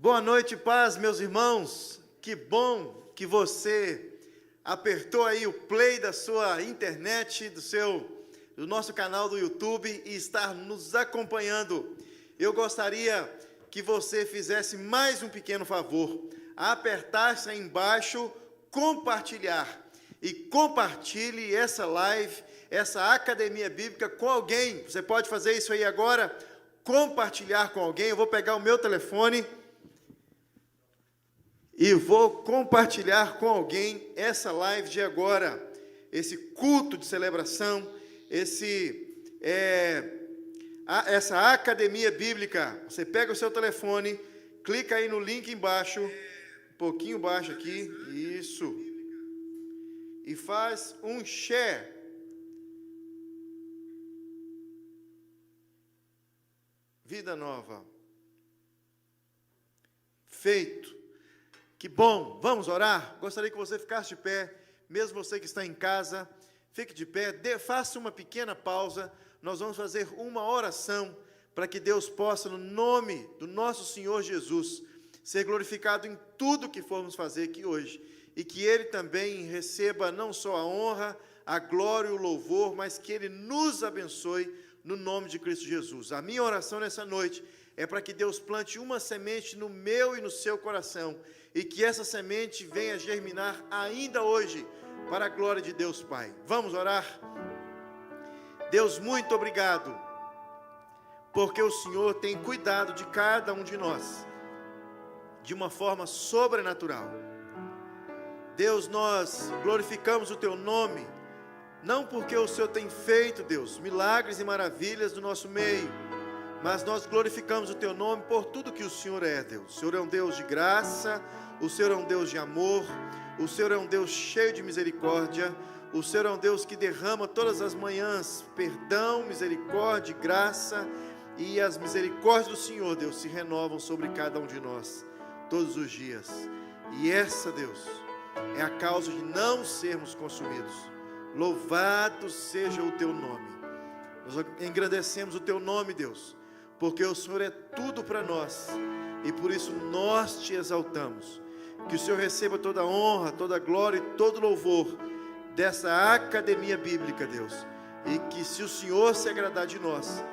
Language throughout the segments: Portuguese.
Boa noite, paz, meus irmãos. Que bom que você apertou aí o play da sua internet, do nosso canal do YouTube e está nos acompanhando. Eu gostaria que você fizesse mais um pequeno favor, apertasse aí embaixo, compartilhar, e compartilhe essa live, essa academia bíblica com alguém. Você pode fazer isso aí agora, compartilhar com alguém. Eu vou pegar o meu telefone e vou compartilhar com alguém essa live de agora, esse culto de celebração, essa academia bíblica. Você pega o seu telefone, clica aí no link embaixo, um pouquinho baixo aqui, isso, e faz um share. Vida nova. Feito. Que bom, vamos orar? Gostaria que você ficasse de pé, mesmo você que está em casa, fique de pé, faça uma pequena pausa, nós vamos fazer uma oração, para que Deus possa, no nome do nosso Senhor Jesus, ser glorificado em tudo que formos fazer aqui hoje, e que Ele também receba não só a honra, a glória e o louvor, mas que Ele nos abençoe, no nome de Cristo Jesus. A minha oração nessa noite é para que Deus plante uma semente no meu e no seu coração, e que essa semente venha germinar ainda hoje, para a glória de Deus Pai. Vamos orar? Deus, muito obrigado, porque o Senhor tem cuidado de cada um de nós, de uma forma sobrenatural. Deus, nós glorificamos o Teu nome, não porque o Senhor tem feito, Deus, milagres e maravilhas no nosso meio, mas nós glorificamos o Teu nome por tudo que o Senhor é, Deus. O Senhor é um Deus de graça, o Senhor é um Deus de amor, o Senhor é um Deus cheio de misericórdia, o Senhor é um Deus que derrama todas as manhãs perdão, misericórdia, graça, e as misericórdias do Senhor, Deus, se renovam sobre cada um de nós, todos os dias. E essa, Deus, é a causa de não sermos consumidos. Louvado seja o Teu nome. Nós engrandecemos o Teu nome, Deus, porque o Senhor é tudo para nós, e por isso nós Te exaltamos. Que o Senhor receba toda a honra, toda a glória e todo o louvor dessa academia bíblica, Deus, e que, se o Senhor se agradar de nós,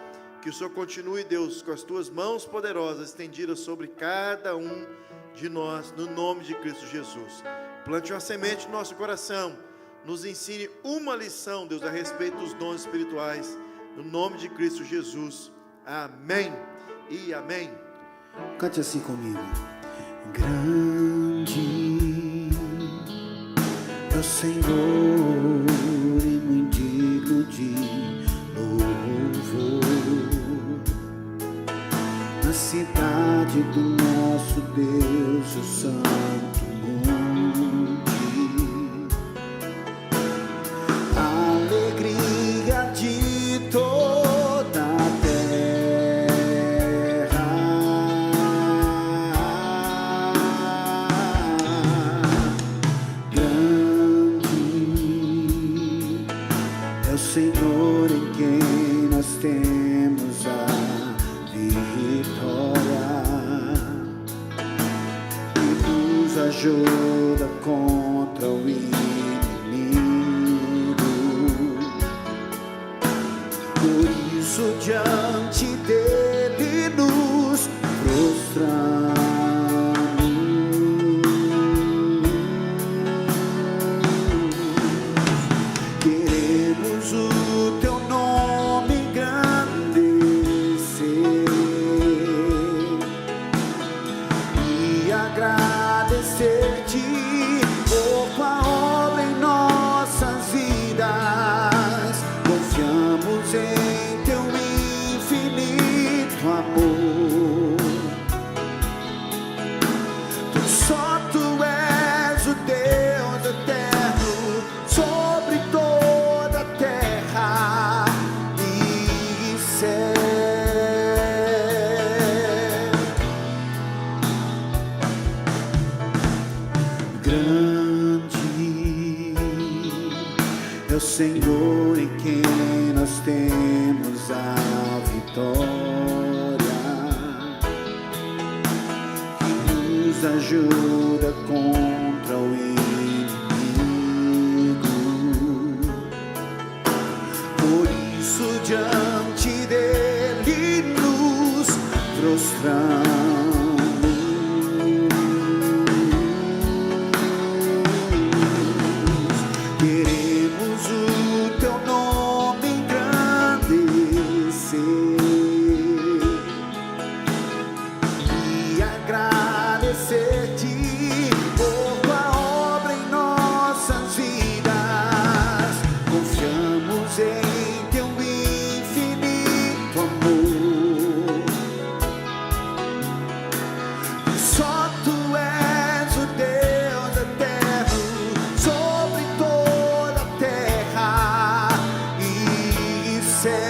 que o Senhor continue, Deus, com as Tuas mãos poderosas estendidas sobre cada um de nós, no nome de Cristo Jesus. Plante uma semente no nosso coração, nos ensine uma lição, Deus, a respeito dos dons espirituais, no nome de Cristo Jesus. Amém e amém. Cante assim comigo. Grande é o Senhor e muito digno de louvor, na cidade do nosso Deus, o Santo Monte. Alegria de toda a terra, grande é o Senhor em quem nós temos a vitória, e nos ajuda contra o inimigo. Por isso diante dele nos prostramos. Queremos o Teu nome engrandecer e agradecer-Te por Tua obra em nossas vidas. Confiamos em Teu infinito amor. Só Tu és o Deus eterno sobre toda a terra e céu. Grande é o Senhor em quem nós temos a vitória, nos ajuda contra o inimigo. Por isso diante dele nos prostramos. Queremos o teu nome engrandecer e agradecer-te por tua obra em nossas vidas. Confiamos em teu infinito amor. Só tu és o Deus eterno sobre toda a terra e céu.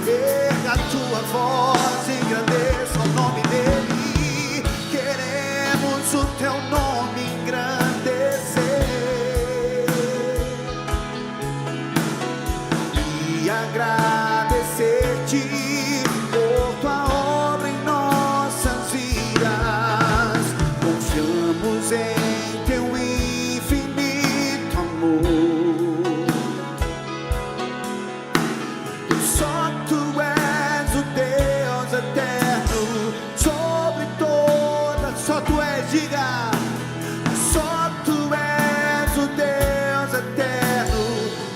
Erga a tua voz, engrandeça o nome dele. Queremos o teu nome engrandecer e agradecer-te por tua obra em nossas vidas. Confiamos em teu infinito amor. Só tu és o Deus eterno sobre toda. Só tu és, diga. Só tu és o Deus eterno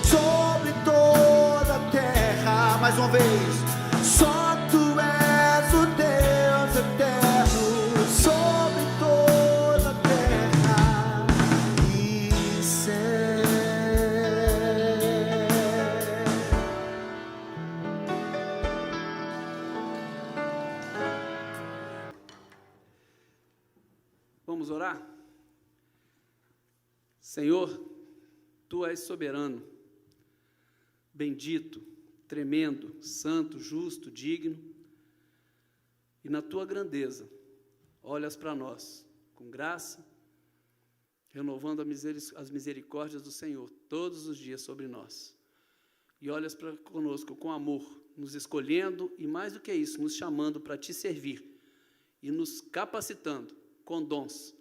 sobre toda a terra. Mais uma vez. Só tu és o Deus eterno sobre toda a terra e céu. Vamos orar? Senhor, tu és soberano, bendito, tremendo, santo, justo, digno, e na tua grandeza olhas para nós com graça, renovando as misericórdias do Senhor todos os dias sobre nós, e olhas para conosco com amor, nos escolhendo e, mais do que isso, nos chamando para te servir e nos capacitando com dons,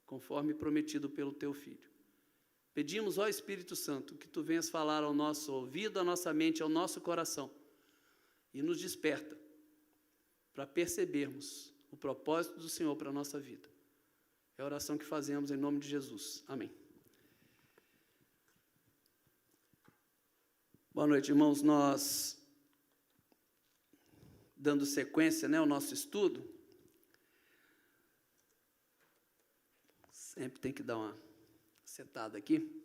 conforme prometido pelo teu Filho. Pedimos, ó Espírito Santo, que tu venhas falar ao nosso ouvido, à nossa mente, ao nosso coração, e nos desperta para percebermos o propósito do Senhor para a nossa vida. É a oração que fazemos em nome de Jesus. Amém. Boa noite, irmãos. Nós, dando sequência, ao nosso estudo, sempre tem que dar uma setada aqui.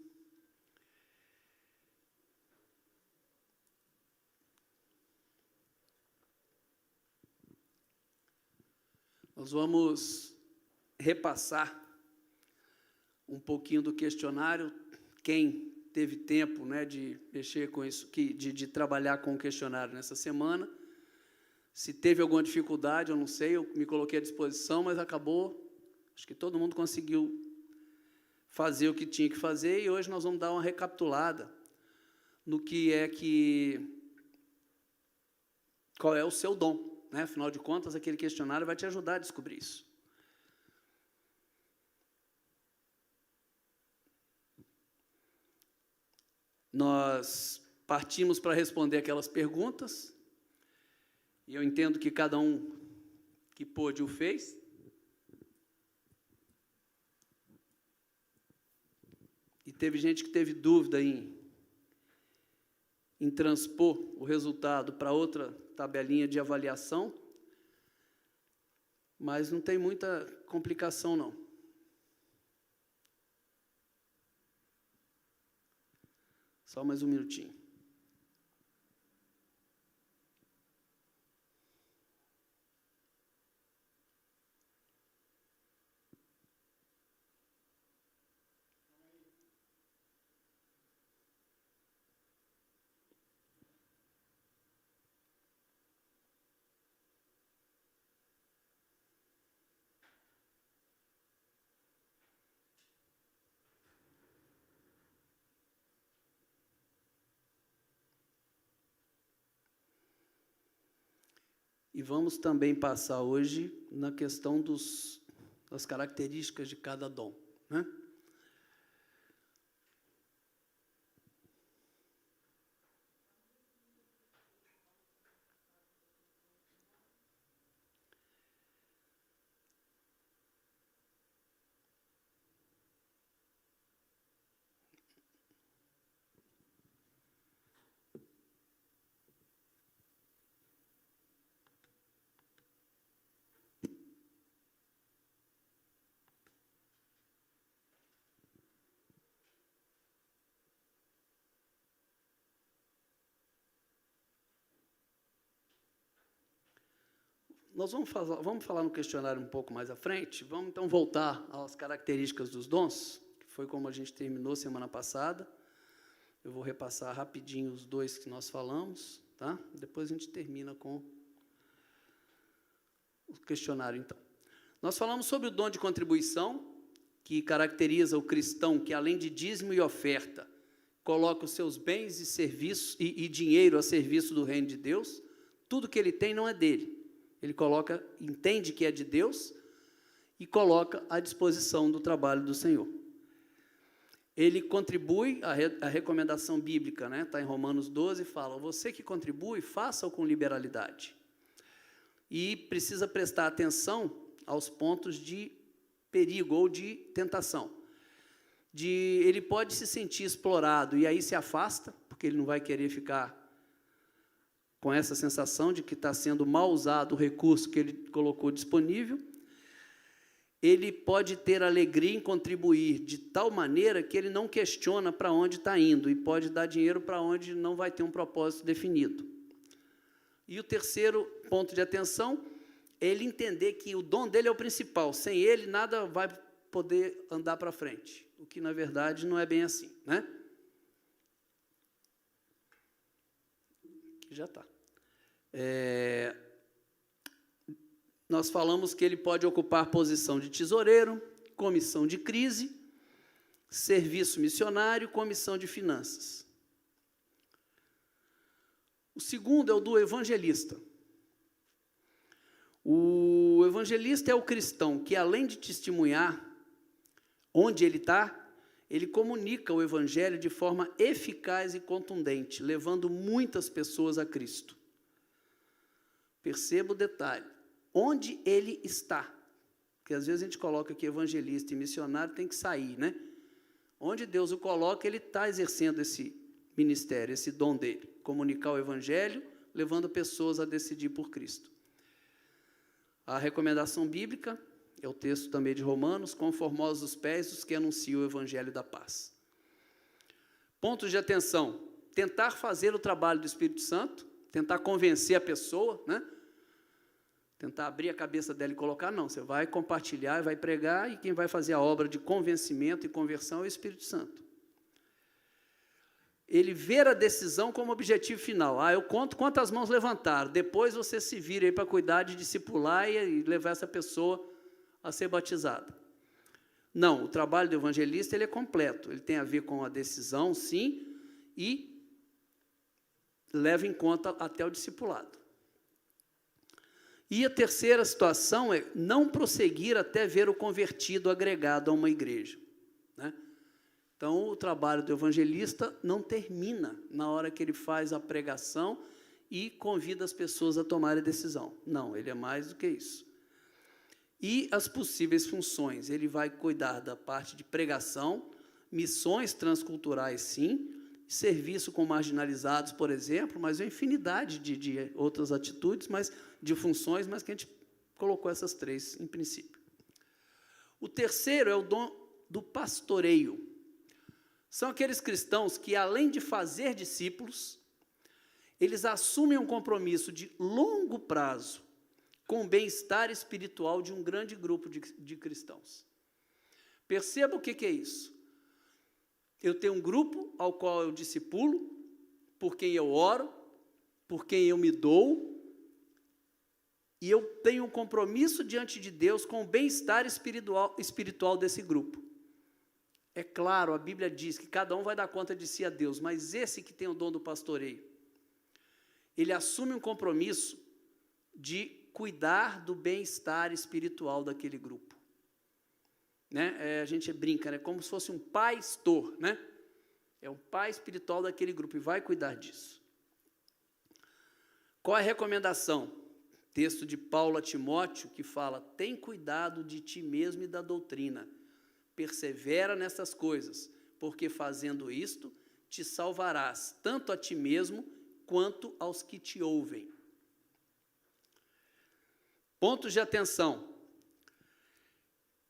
Nós vamos repassar um pouquinho do questionário. Quem teve tempo, de mexer com isso, de trabalhar com o questionário nessa semana, se teve alguma dificuldade, eu não sei, eu me coloquei à disposição, mas acabou. Acho que todo mundo conseguiu fazer o que tinha que fazer, e hoje nós vamos dar uma recapitulada no qual é o seu dom, Afinal de contas, aquele questionário vai te ajudar a descobrir isso. Nós partimos para responder aquelas perguntas, e eu entendo que cada um que pôde o fez. E teve gente que teve dúvida em transpor o resultado para outra tabelinha de avaliação, mas não tem muita complicação, não. Só mais um minutinho. E vamos também passar hoje na questão das características de cada dom, né? Nós vamos falar no questionário um pouco mais à frente. Vamos, então, voltar às características dos dons, que foi como a gente terminou semana passada. Eu vou repassar rapidinho os 2 que nós falamos, tá? Depois a gente termina com o questionário, então. Nós falamos sobre o dom de contribuição, que caracteriza o cristão que, além de dízimo e oferta, coloca os seus bens e serviços e dinheiro a serviço do reino de Deus. Tudo que ele tem não é dele. Ele coloca, entende que é de Deus e coloca à disposição do trabalho do Senhor. Ele contribui, a recomendação bíblica, né, está em Romanos 12, fala, você que contribui, faça-o com liberalidade. E precisa prestar atenção aos pontos de perigo ou de tentação. Ele pode se sentir explorado e aí se afasta, porque ele não vai querer ficar com essa sensação de que está sendo mal usado o recurso que ele colocou disponível. Ele pode ter alegria em contribuir de tal maneira que ele não questiona para onde está indo e pode dar dinheiro para onde não vai ter um propósito definido. E o terceiro ponto de atenção é ele entender que o dom dele é o principal. Sem ele, nada vai poder andar para frente, o que, na verdade, não é bem assim, né? Já está. Nós falamos que ele pode ocupar posição de tesoureiro, comissão de crise, serviço missionário, comissão de finanças. O segundo é o do evangelista. O evangelista é o cristão que, além de testemunhar onde ele está, ele comunica o evangelho de forma eficaz e contundente, levando muitas pessoas a Cristo. Perceba o detalhe, onde ele está, porque às vezes a gente coloca que evangelista e missionário tem que sair, né? Onde Deus o coloca, ele está exercendo esse ministério, esse dom dele, comunicar o evangelho, levando pessoas a decidir por Cristo. A recomendação bíblica é o texto também de Romanos, conformosos os pés dos que anunciam o evangelho da paz. Pontos de atenção, tentar fazer o trabalho do Espírito Santo, tentar convencer a pessoa, né? Tentar abrir a cabeça dela e colocar, não, você vai compartilhar, vai pregar, e quem vai fazer a obra de convencimento e conversão é o Espírito Santo. Ele ver a decisão como objetivo final. Eu conto quantas mãos levantaram, depois você se vira aí para cuidar de discipular e levar essa pessoa a ser batizada. Não, o trabalho do evangelista ele é completo, ele tem a ver com a decisão, sim, e leva em conta até o discipulado. E a terceira situação é não prosseguir até ver o convertido agregado a uma igreja, né? Então, o trabalho do evangelista não termina na hora que ele faz a pregação e convida as pessoas a tomarem a decisão. Não, ele é mais do que isso. E as possíveis funções, ele vai cuidar da parte de pregação, missões transculturais, sim, serviço com marginalizados, por exemplo, mas uma infinidade de outras atitudes, mas de funções, mas que a gente colocou essas 3 em princípio. O terceiro é o dom do pastoreio. São aqueles cristãos que, além de fazer discípulos, eles assumem um compromisso de longo prazo com o bem-estar espiritual de um grande grupo de cristãos. Perceba o que é isso. Eu tenho um grupo ao qual eu discipulo, por quem eu oro, por quem eu me dou, e eu tenho um compromisso diante de Deus com o bem-estar espiritual desse grupo. É claro, a Bíblia diz que cada um vai dar conta de si a Deus, mas esse que tem o dom do pastoreio, ele assume um compromisso de cuidar do bem-estar espiritual daquele grupo. Né? A gente brinca, né? Como se fosse um pastor, né? É um pai espiritual daquele grupo e vai cuidar disso. Qual é a recomendação? Texto de Paulo a Timóteo, que fala: tem cuidado de ti mesmo e da doutrina, persevera nessas coisas, porque fazendo isto, te salvarás, tanto a ti mesmo, quanto aos que te ouvem. Pontos de atenção.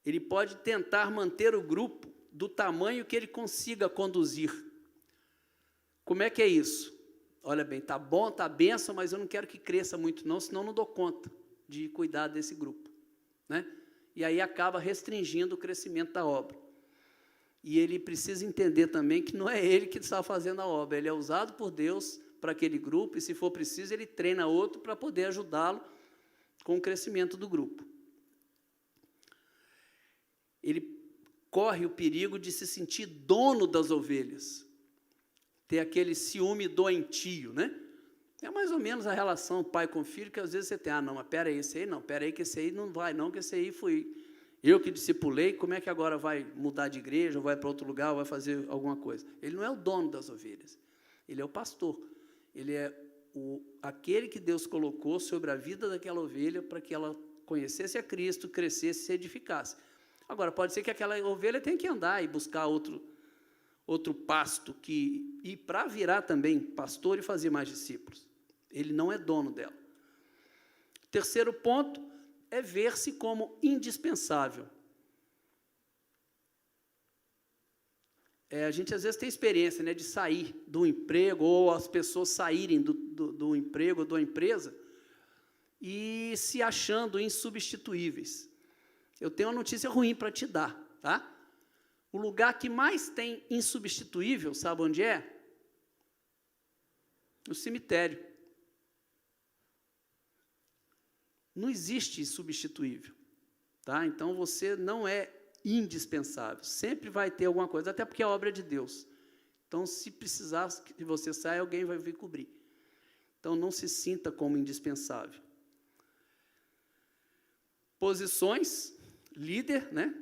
Ele pode tentar manter o grupo do tamanho que ele consiga conduzir. Como é que é isso? Olha bem, tá bom, tá benção, mas eu não quero que cresça muito não, senão não dou conta de cuidar desse grupo, né? E aí acaba restringindo o crescimento da obra. E ele precisa entender também que não é ele que está fazendo a obra, ele é usado por Deus para aquele grupo, e se for preciso, ele treina outro para poder ajudá-lo com o crescimento do grupo. Ele corre o perigo de se sentir dono das ovelhas, ter aquele ciúme doentio, né? É mais ou menos a relação pai com filho, que às vezes você tem, não, mas peraí, esse aí não, peraí que esse aí não vai não, que esse aí fui eu que discipulei, como é que agora vai mudar de igreja, ou vai para outro lugar, ou vai fazer alguma coisa? Ele não é o dono das ovelhas, ele é o pastor, ele é aquele que Deus colocou sobre a vida daquela ovelha para que ela conhecesse a Cristo, crescesse e se edificasse. Agora, pode ser que aquela ovelha tenha que andar e buscar outro pasto, e para virar também pastor e fazer mais discípulos. Ele não é dono dela. Terceiro ponto é ver-se como indispensável. A gente às vezes tem experiência, né, de sair do emprego, ou as pessoas saírem do emprego ou da empresa e se achando insubstituíveis. Eu tenho uma notícia ruim para te dar, tá? O lugar que mais tem insubstituível, sabe onde é? O cemitério. Não existe insubstituível, tá? Então você não é indispensável, sempre vai ter alguma coisa, até porque a obra é de Deus. Então, se precisar que você saia, alguém vai vir cobrir. Então, não se sinta como indispensável. Posições, líder, né?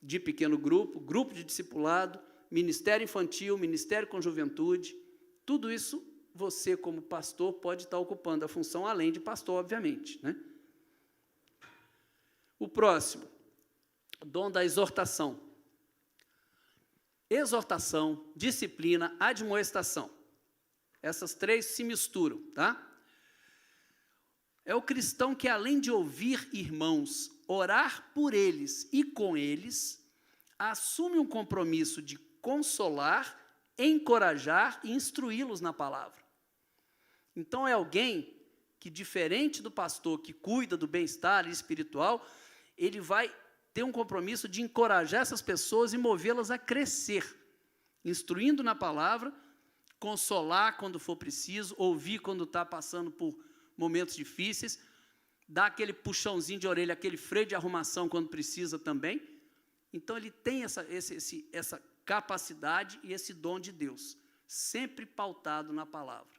De pequeno grupo, grupo de discipulado, ministério infantil, ministério com juventude, tudo isso você, como pastor, pode estar ocupando a função, além de pastor, obviamente, né? O próximo, dom da exortação. Exortação, disciplina, admoestação. Essas três se misturam, tá? É o cristão que, além de ouvir irmãos, orar por eles e com eles, assume um compromisso de consolar, encorajar e instruí-los na palavra. Então, é alguém que, diferente do pastor que cuida do bem-estar espiritual, ele vai ter um compromisso de encorajar essas pessoas e movê-las a crescer, instruindo na palavra, consolar quando for preciso, ouvir quando está passando por momentos difíceis, dar aquele puxãozinho de orelha, aquele freio de arrumação quando precisa também. Então, ele tem essa capacidade e esse dom de Deus, sempre pautado na palavra.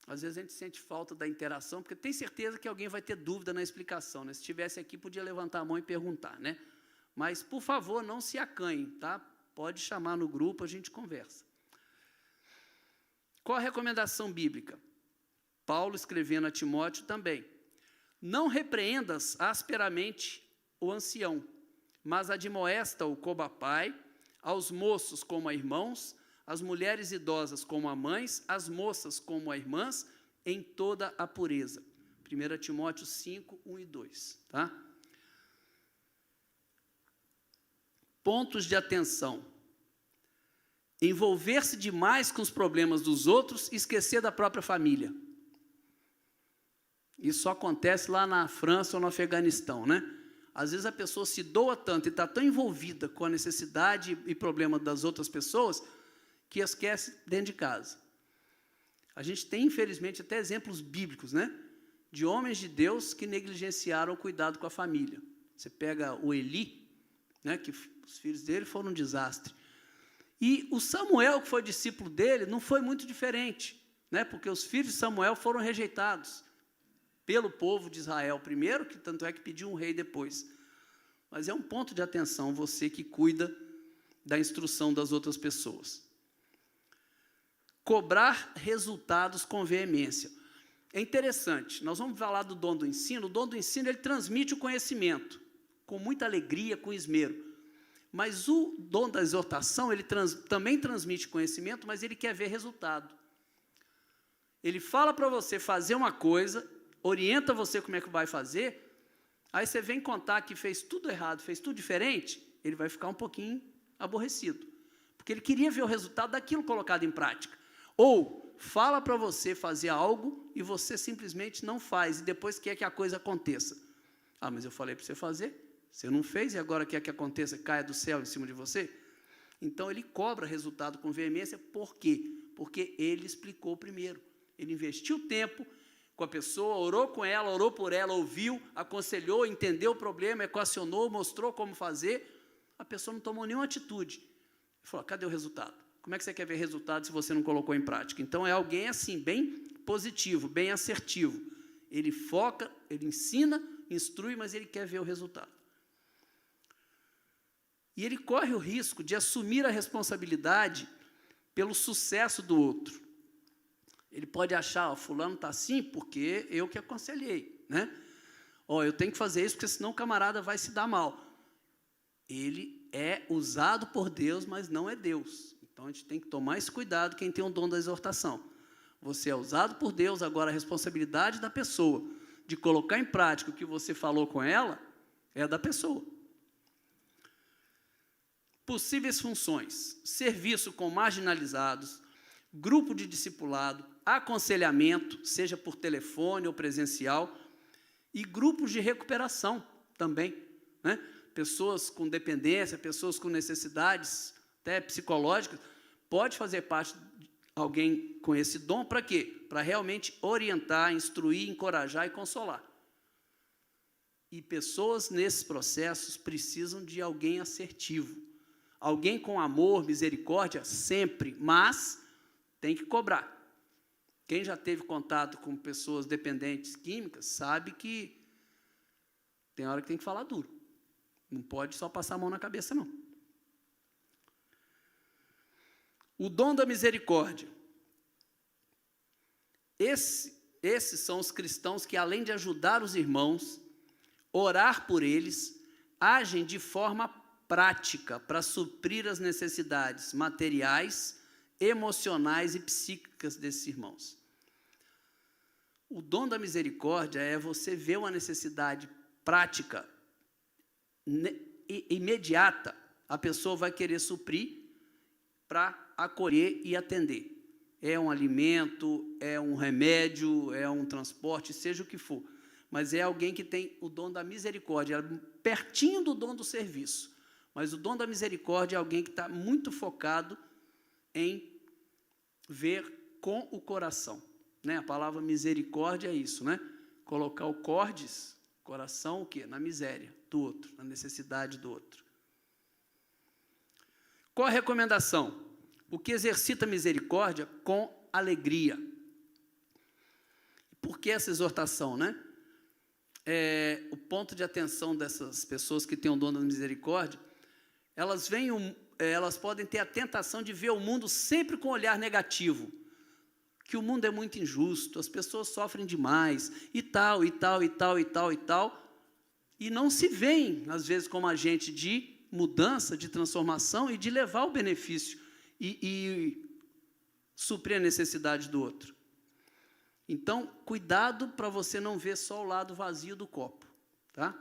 Às vezes a gente sente falta da interação, porque tem certeza que alguém vai ter dúvida na explicação, né? Se estivesse aqui, podia levantar a mão e perguntar, né? Mas, por favor, não se acanhem, tá? Pode chamar no grupo, a gente conversa. Qual a recomendação bíblica? Paulo escrevendo a Timóteo também. Não repreendas asperamente o ancião, mas admoesta-o como a pai, aos moços como a irmãos, as mulheres idosas como a mães, as moças como a irmãs, em toda a pureza. 1 Timóteo 5, 1 e 2. Tá? Pontos de atenção. Envolver-se demais com os problemas dos outros e esquecer da própria família. Isso só acontece lá na França ou no Afeganistão, né? Às vezes a pessoa se doa tanto e está tão envolvida com a necessidade e problema das outras pessoas que esquece dentro de casa. A gente tem, infelizmente, até exemplos bíblicos, né? De homens de Deus que negligenciaram o cuidado com a família. Você pega o Eli, né? Que os filhos dele foram um desastre. E o Samuel, que foi discípulo dele, não foi muito diferente. né? Porque os filhos de Samuel foram rejeitados pelo povo de Israel primeiro, que tanto é que pediu um rei depois. Mas é um ponto de atenção, você que cuida da instrução das outras pessoas. Cobrar resultados com veemência. É interessante, nós vamos falar do dom do ensino. O dom do ensino, ele transmite o conhecimento, com muita alegria, com esmero. Mas o dom da exortação, ele também transmite conhecimento, mas ele quer ver resultado. Ele fala para você fazer uma coisa, orienta você como é que vai fazer, aí você vem contar que fez tudo errado, fez tudo diferente, ele vai ficar um pouquinho aborrecido, porque ele queria ver o resultado daquilo colocado em prática. Ou fala para você fazer algo e você simplesmente não faz, e depois quer que a coisa aconteça. Ah, mas eu falei para você fazer, você não fez e agora quer que aconteça, caia do céu em cima de você? Então, ele cobra resultado com veemência. Por quê? Porque ele explicou primeiro. Ele investiu tempo com a pessoa, orou com ela, orou por ela, ouviu, aconselhou, entendeu o problema, equacionou, mostrou como fazer. A pessoa não tomou nenhuma atitude. Ele falou, cadê o resultado? Como é que você quer ver resultado se você não colocou em prática? Então, é alguém assim, bem positivo, bem assertivo. Ele foca, ele ensina, instrui, mas ele quer ver o resultado. E ele corre o risco de assumir a responsabilidade pelo sucesso do outro. Ele pode achar, fulano está assim porque eu que aconselhei, né? Eu tenho que fazer isso porque senão o camarada vai se dar mal. Ele é usado por Deus, mas não é Deus. Então, a gente tem que tomar esse cuidado, quem tem o dom da exortação. Você é usado por Deus, agora a responsabilidade da pessoa de colocar em prática o que você falou com ela é da pessoa. Possíveis funções: serviço com marginalizados, grupo de discipulado, aconselhamento, seja por telefone ou presencial, e grupos de recuperação também, né? Pessoas com dependência, pessoas com necessidades até psicológicas, pode fazer parte de alguém com esse dom, para quê? Para realmente orientar, instruir, encorajar e consolar. E pessoas nesses processos precisam de alguém assertivo, alguém com amor, misericórdia, sempre, mas tem que cobrar. Quem já teve contato com pessoas dependentes químicas sabe que tem hora que tem que falar duro. Não pode só passar a mão na cabeça, não. O dom da misericórdia. Esses são os cristãos que, além de ajudar os irmãos, orar por eles, agem de forma prática para suprir as necessidades materiais, emocionais e psíquicas desses irmãos. O dom da misericórdia é você ver uma necessidade prática, imediata, a pessoa vai querer suprir para acolher e atender. É um alimento, é um remédio, é um transporte, seja o que for. Mas é alguém que tem o dom da misericórdia, pertinho do dom do serviço. Mas o dom da misericórdia é alguém que está muito focado em ver com o coração, né? A palavra misericórdia é isso, né? Colocar o cordes, coração, o quê? Na miséria do outro, na necessidade do outro. Qual a recomendação? O que exercita a misericórdia com alegria. Por que essa exortação, né? O ponto de atenção dessas pessoas que têm o dom da misericórdia, elas podem ter a tentação de ver o mundo sempre com um olhar negativo, que o mundo é muito injusto, as pessoas sofrem demais, e tal, e tal, e tal, e tal, e tal, e não se veem, às vezes, como agente de mudança, de transformação e de levar o benefício e suprir a necessidade do outro. Então, cuidado para você não ver só o lado vazio do copo, tá?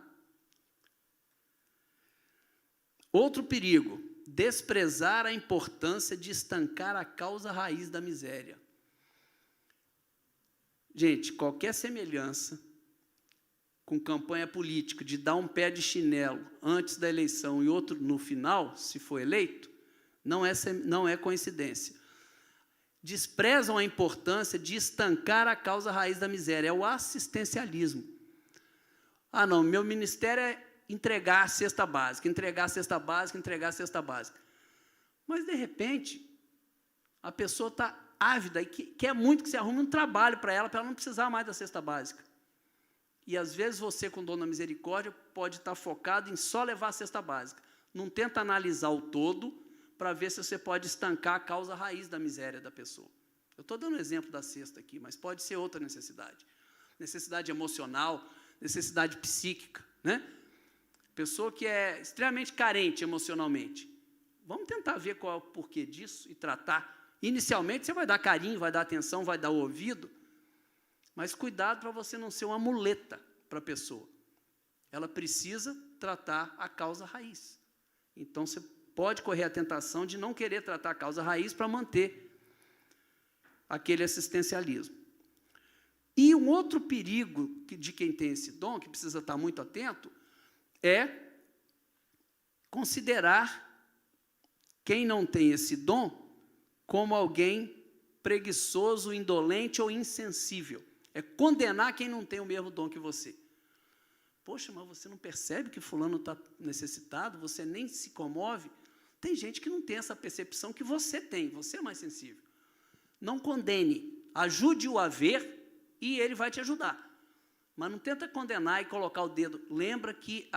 Outro perigo: desprezar a importância de estancar a causa raiz da miséria. Gente, qualquer semelhança com campanha política, de dar um pé de chinelo antes da eleição e outro no final, se for eleito, não é coincidência. Desprezam a importância de estancar a causa raiz da miséria, é o assistencialismo. Ah, não, meu ministério é entregar a cesta básica, entregar a cesta básica, entregar a cesta básica. Mas, de repente, a pessoa está ávida e que quer muito que você arrume um trabalho para ela não precisar mais da cesta básica. E, às vezes, você, com dom da misericórdia, pode estar focado em só levar a cesta básica. Não tenta analisar o todo para ver se você pode estancar a causa raiz da miséria da pessoa. Eu estou dando um exemplo da cesta aqui, mas pode ser outra necessidade. Necessidade emocional, necessidade psíquica, né? Pessoa que é extremamente carente emocionalmente. Vamos tentar ver qual é o porquê disso e tratar. Inicialmente, você vai dar carinho, vai dar atenção, vai dar o ouvido, mas cuidado para você não ser uma muleta para a pessoa. Ela precisa tratar a causa raiz. Então, você pode correr a tentação de não querer tratar a causa raiz para manter aquele assistencialismo. E um outro perigo de quem tem esse dom, que precisa estar muito atento, é considerar quem não tem esse dom como alguém preguiçoso, indolente ou insensível. É condenar quem não tem o mesmo dom que você. Poxa, mas você não percebe que fulano está necessitado? Você nem se comove? Tem gente que não tem essa percepção que você tem, você é mais sensível. Não condene, ajude-o a ver e ele vai te ajudar. Mas não tenta condenar e colocar o dedo. Lembra que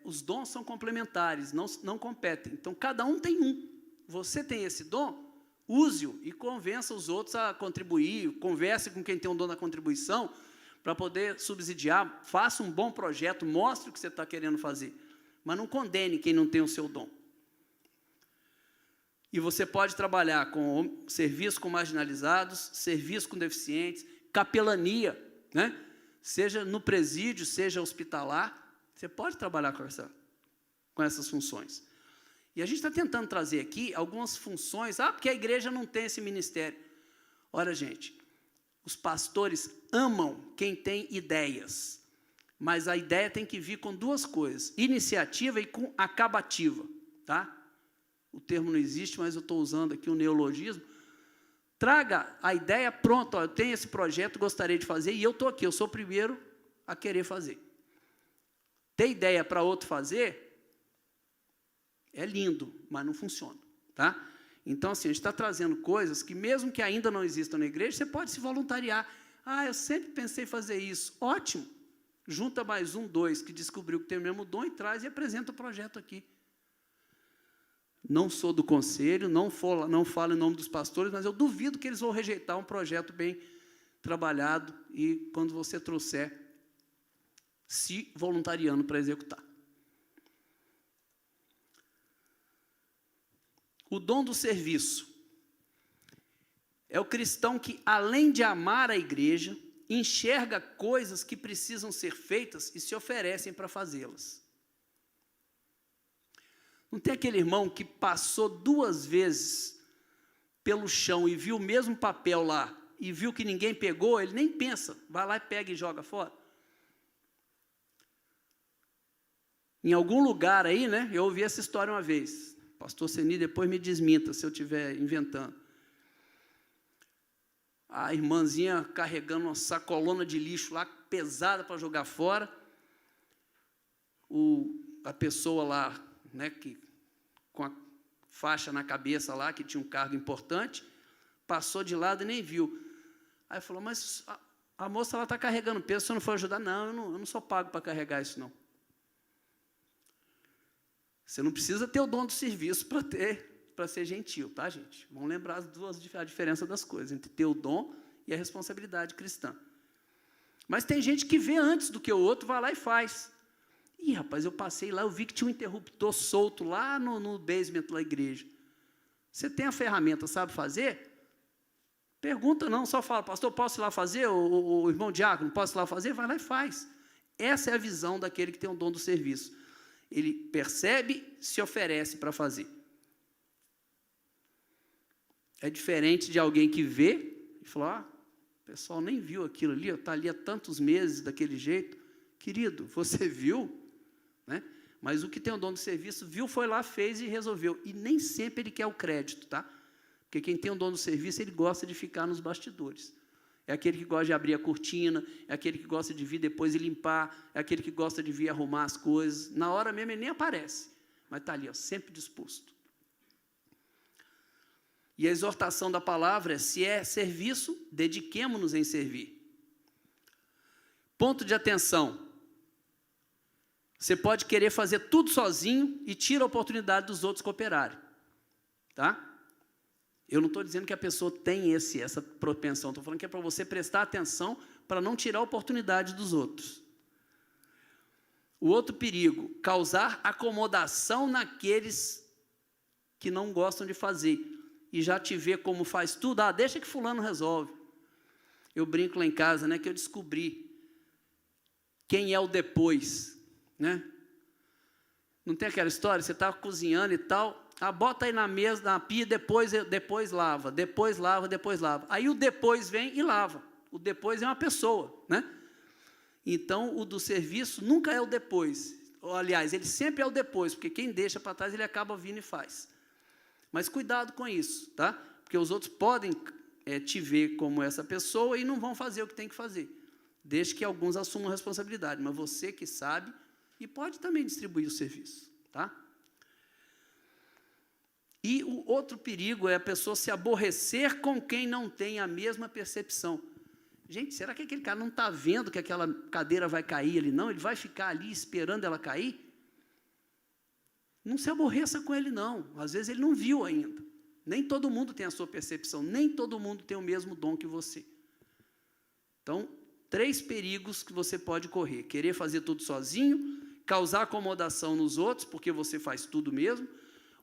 os dons são complementares, não competem. Então, cada um tem um. Você tem esse dom, use-o e convença os outros a contribuir, converse com quem tem um dom da contribuição, para poder subsidiar, faça um bom projeto, mostre o que você está querendo fazer, mas não condene quem não tem o seu dom. E você pode trabalhar com serviço com marginalizados, serviço com deficientes, capelania, né? Seja no presídio, seja hospitalar, você pode trabalhar com essas funções. E a gente está tentando trazer aqui algumas funções, porque a igreja não tem esse ministério. Olha, gente, os pastores amam quem tem ideias, mas a ideia tem que vir com duas coisas, iniciativa e com acabativa, tá? O termo não existe, mas eu estou usando aqui um neologismo. Traga a ideia pronta, eu tenho esse projeto, gostaria de fazer, e eu estou aqui, eu sou o primeiro a querer fazer. Ter ideia para outro fazer é lindo, mas não funciona, tá? Então, assim, a gente está trazendo coisas que, mesmo que ainda não existam na igreja, você pode se voluntariar. Eu sempre pensei em fazer isso. Ótimo. Junta mais 1, 2, que descobriu que tem o mesmo dom e traz e apresenta o projeto aqui. Não sou do conselho, não falo em nome dos pastores, mas eu duvido que eles vão rejeitar um projeto bem trabalhado e, quando você trouxer, se voluntariando para executar. O dom do serviço é o cristão que, além de amar a igreja, enxerga coisas que precisam ser feitas e se oferecem para fazê-las. Não tem aquele irmão que passou 2 vezes pelo chão e viu o mesmo papel lá e viu que ninguém pegou, ele nem pensa, vai lá e pega e joga fora? Em algum lugar aí, né, eu ouvi essa história uma vez. Pastor Seni depois me desminta se eu estiver inventando. A irmãzinha carregando uma sacolona de lixo lá, pesada para jogar fora. A pessoa lá, né, com a faixa na cabeça lá, que tinha um cargo importante, passou de lado e nem viu. Aí falou, mas a moça está carregando peso, se eu não for ajudar? Não, eu não sou pago para carregar isso, não. Você não precisa ter o dom do serviço para ser gentil, tá, gente? Vamos lembrar a diferença das coisas, entre ter o dom e a responsabilidade cristã. Mas tem gente que vê antes do que o outro, vai lá e faz. Ih, rapaz, eu passei lá, eu vi que tinha um interruptor solto lá no basement da igreja. Você tem a ferramenta, sabe fazer? Pergunta não, só fala, pastor, posso ir lá fazer? O irmão diácono, posso ir lá fazer? Vai lá e faz. Essa é a visão daquele que tem o dom do serviço. Ele percebe, se oferece para fazer. É diferente de alguém que vê e fala, o pessoal nem viu aquilo ali, está ali há tantos meses daquele jeito. Querido, você viu, né? Mas o que tem o dom do serviço, viu, foi lá, fez e resolveu. E nem sempre ele quer o crédito, tá? Porque quem tem o dom do serviço, ele gosta de ficar nos bastidores. É aquele que gosta de abrir a cortina, é aquele que gosta de vir depois e limpar, é aquele que gosta de vir arrumar as coisas. Na hora mesmo ele nem aparece, mas está ali, sempre disposto. E a exortação da palavra é: se é serviço, dediquemo-nos em servir. Ponto de atenção. Você pode querer fazer tudo sozinho e tira a oportunidade dos outros cooperarem. Tá? Eu não estou dizendo que a pessoa tem essa propensão, estou falando que é para você prestar atenção para não tirar a oportunidade dos outros. O outro perigo, causar acomodação naqueles que não gostam de fazer e já te vê como faz tudo. Ah, deixa que fulano resolve. Eu brinco lá em casa, né, que eu descobri quem é o depois, né? Não tem aquela história, você está cozinhando e tal, bota aí na mesa, na pia, depois lava, depois lava, depois lava. Aí o depois vem e lava. O depois é uma pessoa, né? Então, o do serviço nunca é o depois. Ou, aliás, ele sempre é o depois, porque quem deixa para trás, ele acaba vindo e faz. Mas cuidado com isso, tá? Porque os outros podem te ver como essa pessoa e não vão fazer o que tem que fazer. Desde que alguns assumam a responsabilidade, mas você que sabe e pode também distribuir o serviço, tá? E o outro perigo é a pessoa se aborrecer com quem não tem a mesma percepção. Gente, será que aquele cara não está vendo que aquela cadeira vai cair ali, não? Ele vai ficar ali esperando ela cair? Não se aborreça com ele, não. Às vezes ele não viu ainda. Nem todo mundo tem a sua percepção, nem todo mundo tem o mesmo dom que você. Então, 3 perigos que você pode correr: querer fazer tudo sozinho, causar acomodação nos outros, porque você faz tudo mesmo,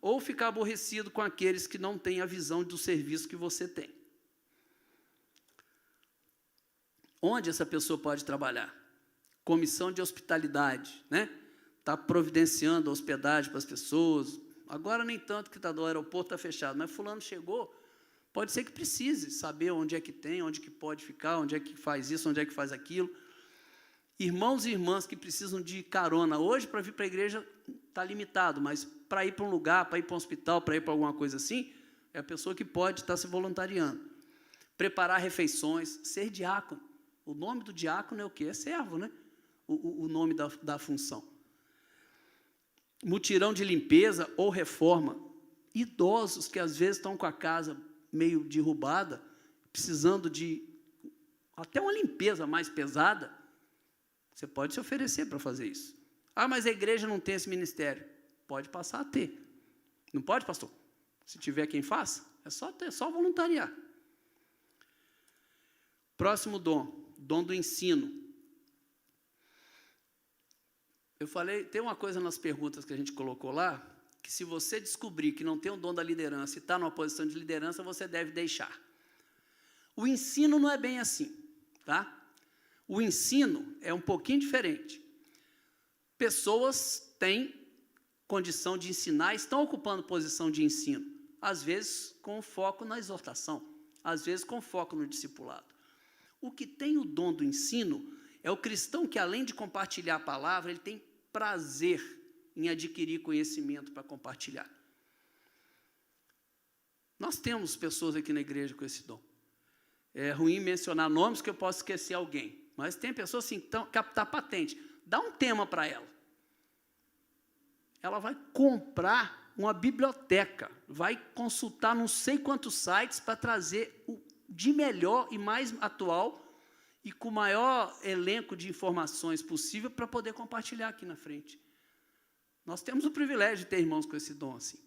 ou ficar aborrecido com aqueles que não têm a visão do serviço que você tem. Onde essa pessoa pode trabalhar? Comissão de hospitalidade, né? Está providenciando a hospedagem para as pessoas. Agora nem tanto que o aeroporto está fechado, mas fulano chegou, pode ser que precise saber onde é que tem, onde que pode ficar, onde é que faz isso, onde é que faz aquilo. Irmãos e irmãs que precisam de carona hoje para vir para a igreja está limitado, mas para ir para um lugar, para ir para um hospital, para ir para alguma coisa assim, é a pessoa que pode estar se voluntariando. Preparar refeições, ser diácono. O nome do diácono é o quê? É servo, né? O nome da função. Mutirão de limpeza ou reforma. Idosos que às vezes estão com a casa meio derrubada, precisando de até uma limpeza mais pesada, você pode se oferecer para fazer isso. Ah, mas a igreja não tem esse ministério. Pode passar a ter. Não pode, pastor? Se tiver quem faça, é só voluntariar. Próximo dom do ensino. Eu falei, tem uma coisa nas perguntas que a gente colocou lá, que se você descobrir que não tem o dom da liderança e está numa posição de liderança, você deve deixar. O ensino não é bem assim, tá? O ensino é um pouquinho diferente. Pessoas têm condição de ensinar, estão ocupando posição de ensino, às vezes com foco na exortação, às vezes com foco no discipulado. O que tem o dom do ensino é o cristão que, além de compartilhar a palavra, ele tem prazer em adquirir conhecimento para compartilhar. Nós temos pessoas aqui na igreja com esse dom. É ruim mencionar nomes, que eu posso esquecer alguém, mas tem pessoas assim, que está patente. Dá um tema para ela. Ela vai comprar uma biblioteca, vai consultar não sei quantos sites para trazer o de melhor e mais atual e com o maior elenco de informações possível para poder compartilhar aqui na frente. Nós temos o privilégio de ter irmãos com esse dom assim,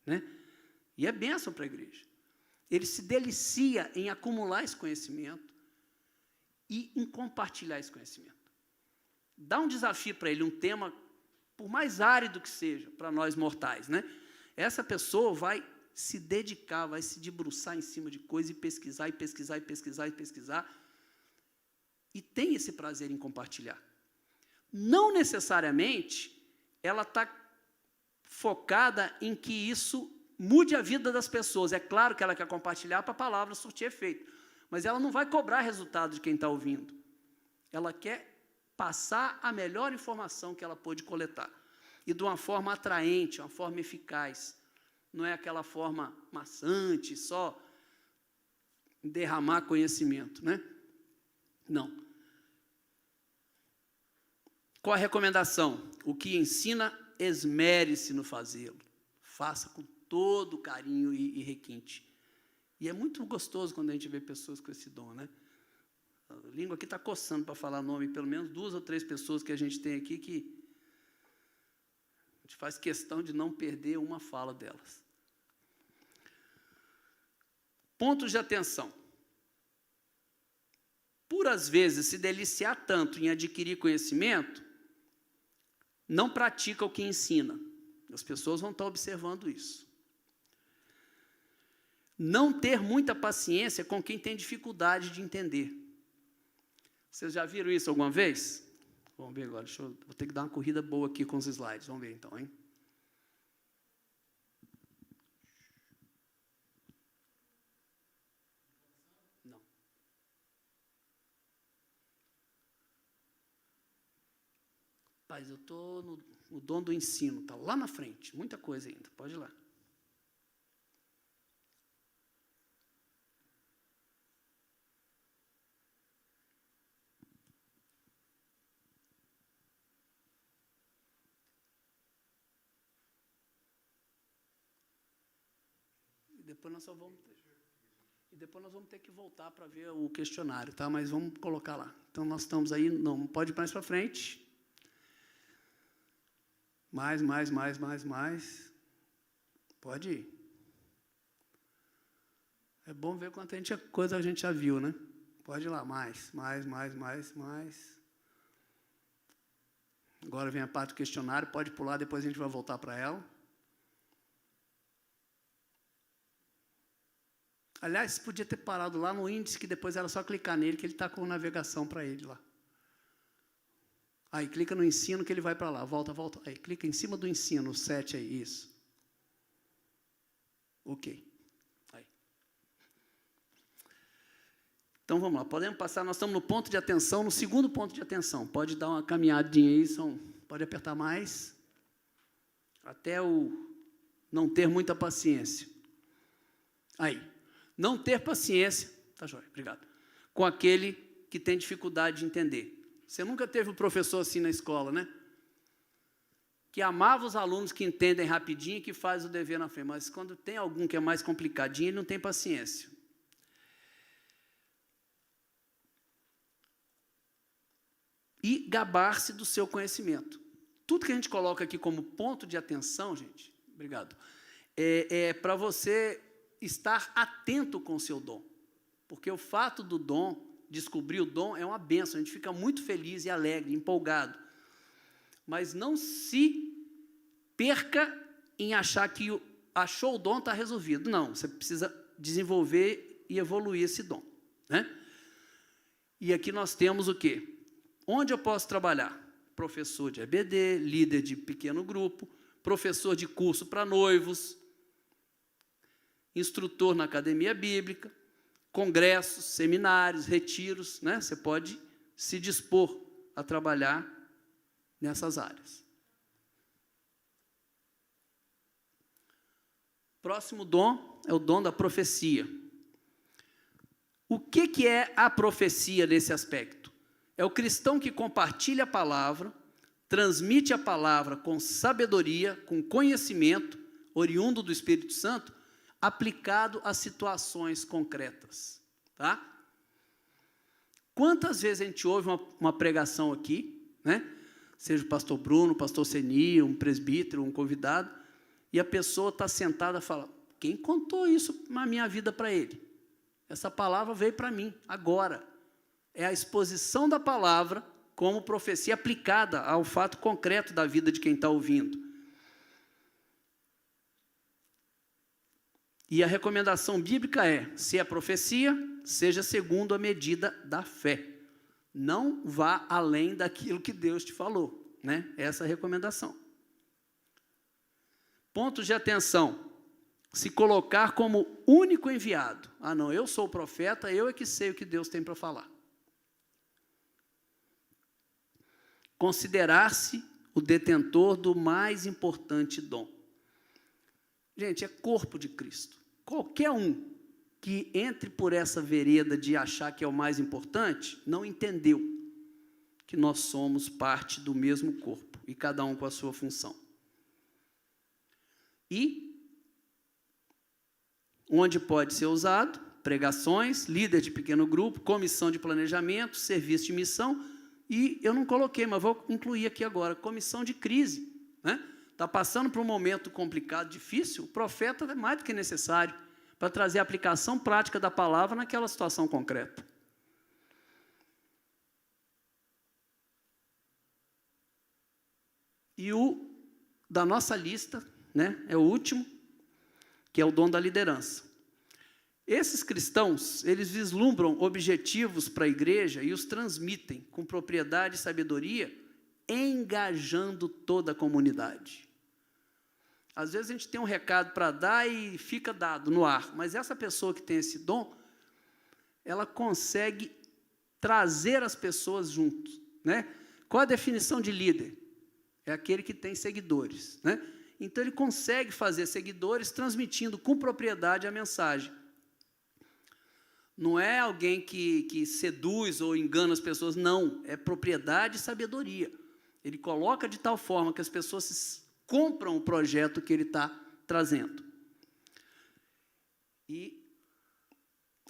né? E é bênção para a igreja. Ele se delicia em acumular esse conhecimento e em compartilhar esse conhecimento. Dá um desafio para ele, um tema, por mais árido que seja, para nós mortais, né? Essa pessoa vai se dedicar, vai se debruçar em cima de coisas e pesquisar, e pesquisar, e pesquisar, e pesquisar, e tem esse prazer em compartilhar. Não necessariamente ela está focada em que isso mude a vida das pessoas. É claro que ela quer compartilhar para a palavra surtir efeito, mas ela não vai cobrar resultado de quem está ouvindo. Ela quer passar a melhor informação que ela pôde coletar, e de uma forma atraente, uma forma eficaz. Não é aquela forma maçante, só derramar conhecimento, né? Não. Qual a recomendação? O que ensina, esmere-se no fazê-lo. Faça com todo carinho e requinte. E é muito gostoso quando a gente vê pessoas com esse dom, né? A língua aqui está coçando para falar nome, pelo menos 2 ou 3 pessoas que a gente tem aqui que a gente faz questão de não perder uma fala delas. Pontos de atenção. Por, às vezes, se deliciar tanto em adquirir conhecimento, não pratica o que ensina. As pessoas vão estar observando isso. Não ter muita paciência com quem tem dificuldade de entender. Vocês já viram isso alguma vez? Vamos ver agora. Vou ter que dar uma corrida boa aqui com os slides. Vamos ver então, hein? Não. Rapaz, eu estou no dom do ensino. Está lá na frente. Muita coisa ainda. Pode ir lá. Depois nós vamos ter que voltar para ver o questionário, tá? Mas vamos colocar lá. Então, nós estamos aí, não pode ir mais para frente. Mais. Pode ir. É bom ver quanta coisa a gente já viu, né? Pode ir lá, mais. Agora vem a parte do questionário, pode pular, depois a gente vai voltar para ela. Aliás, podia ter parado lá no índice, que depois era só clicar nele, que ele está com navegação para ele lá. Aí, clica no ensino, que ele vai para lá. Volta. Aí, clica em cima do ensino, o 7 aí, isso. Ok. Aí. Então, vamos lá, podemos passar, nós estamos no ponto de atenção, no segundo ponto de atenção. Pode dar uma caminhadinha aí, pode apertar mais. Até o não ter muita paciência. Aí. Não ter paciência, tá joia, obrigado, com aquele que tem dificuldade de entender. Você nunca teve um professor assim na escola, né? Que amava os alunos que entendem rapidinho e que faz o dever na frente, mas quando tem algum que é mais complicadinho, ele não tem paciência. E gabar-se do seu conhecimento. Tudo que a gente coloca aqui como ponto de atenção, gente, obrigado, é para você estar atento com o seu dom, porque o fato do dom, descobrir o dom, é uma bênção, a gente fica muito feliz e alegre, empolgado, mas não se perca em achar que achou o dom, está resolvido. Não, você precisa desenvolver e evoluir esse dom, né? E aqui nós temos o quê? Onde eu posso trabalhar? Professor de EBD, líder de pequeno grupo, professor de curso para noivos, instrutor na academia bíblica, congressos, seminários, retiros, né? Você pode se dispor a trabalhar nessas áreas. Próximo dom é o dom da profecia. O que é a profecia nesse aspecto? É o cristão que compartilha a palavra, transmite a palavra com sabedoria, com conhecimento, oriundo do Espírito Santo, aplicado a situações concretas, tá? Quantas vezes a gente ouve uma pregação aqui, né? Seja o pastor Bruno, o pastor Seni, um presbítero, um convidado, e a pessoa está sentada e fala, quem contou isso na minha vida para ele? Essa palavra veio para mim, agora. É a exposição da palavra como profecia aplicada ao fato concreto da vida de quem está ouvindo. E a recomendação bíblica é, se é profecia, seja segundo a medida da fé. Não vá além daquilo que Deus te falou, né? Essa é a recomendação. Pontos de atenção. Se colocar como único enviado. Ah, não, eu sou o profeta, eu é que sei o que Deus tem para falar. Considerar-se o detentor do mais importante dom. Gente, é corpo de Cristo. Qualquer um que entre por essa vereda de achar que é o mais importante, não entendeu que nós somos parte do mesmo corpo, e cada um com a sua função. E onde pode ser usado: pregações, líder de pequeno grupo, comissão de planejamento, serviço de missão, e eu não coloquei, mas vou incluir aqui agora, comissão de crise, né? Está passando por um momento complicado, difícil, o profeta é mais do que necessário para trazer a aplicação prática da palavra naquela situação concreta. E o da nossa lista, né, é o último, que é o dom da liderança. Esses cristãos, eles vislumbram objetivos para a igreja e os transmitem com propriedade e sabedoria, engajando toda a comunidade. Às vezes a gente tem um recado para dar e fica dado no ar, mas essa pessoa que tem esse dom, ela consegue trazer as pessoas juntos, né? Qual a definição de líder? É aquele que tem seguidores, né? Então ele consegue fazer seguidores transmitindo com propriedade a mensagem. Não é alguém que seduz ou engana as pessoas, não, é propriedade e sabedoria. Ele coloca de tal forma que as pessoas compram o projeto que ele está trazendo. E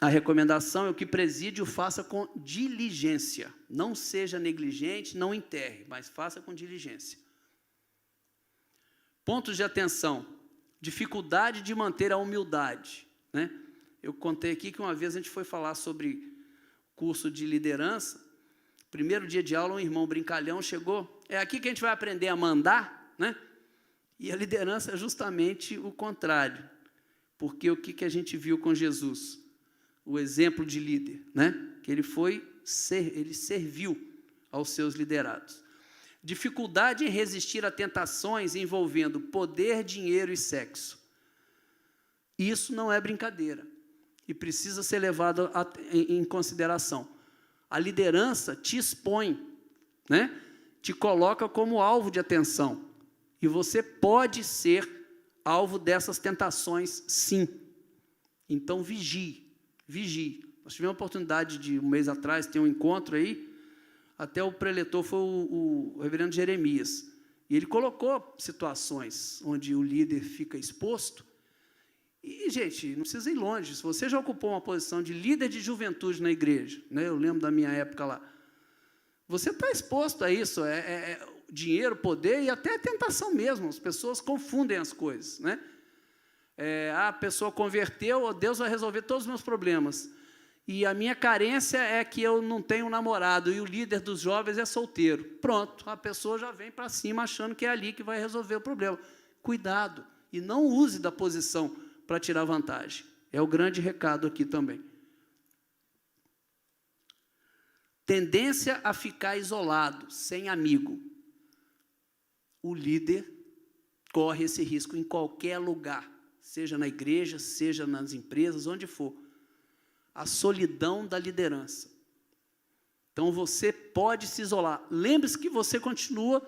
a recomendação é: o que preside, o faça com diligência. Não seja negligente, não enterre, mas faça com diligência. Pontos de atenção: dificuldade de manter a humildade, né? Eu contei aqui que uma vez a gente foi falar sobre curso de liderança. Primeiro dia de aula, um irmão brincalhão chegou: é aqui que a gente vai aprender a mandar, né? E a liderança é justamente o contrário, porque o que a gente viu com Jesus? O exemplo de líder, né? Que ele serviu aos seus liderados. Dificuldade em resistir a tentações envolvendo poder, dinheiro e sexo. Isso não é brincadeira e precisa ser levado em consideração. A liderança te expõe, né? Te coloca como alvo de atenção. E você pode ser alvo dessas tentações, sim. Então, vigie, vigie. Nós tivemos a oportunidade de, um mês atrás, ter um encontro aí, até o preletor foi o reverendo Jeremias, e ele colocou situações onde o líder fica exposto. E, gente, não precisa ir longe. Se você já ocupou uma posição de líder de juventude na igreja, né, eu lembro da minha época lá, você está exposto a isso, dinheiro, poder e até tentação mesmo. As pessoas confundem as coisas, né? A pessoa converteu, Deus vai resolver todos os meus problemas. E a minha carência é que eu não tenho um namorado, e o líder dos jovens é solteiro. Pronto, a pessoa já vem para cima achando que é ali que vai resolver o problema. Cuidado, e não use da posição para tirar vantagem. É o grande recado aqui também. Tendência a ficar isolado, sem amigo. O líder corre esse risco em qualquer lugar, seja na igreja, seja nas empresas, onde for. A solidão da liderança. Então, você pode se isolar. Lembre-se que você continua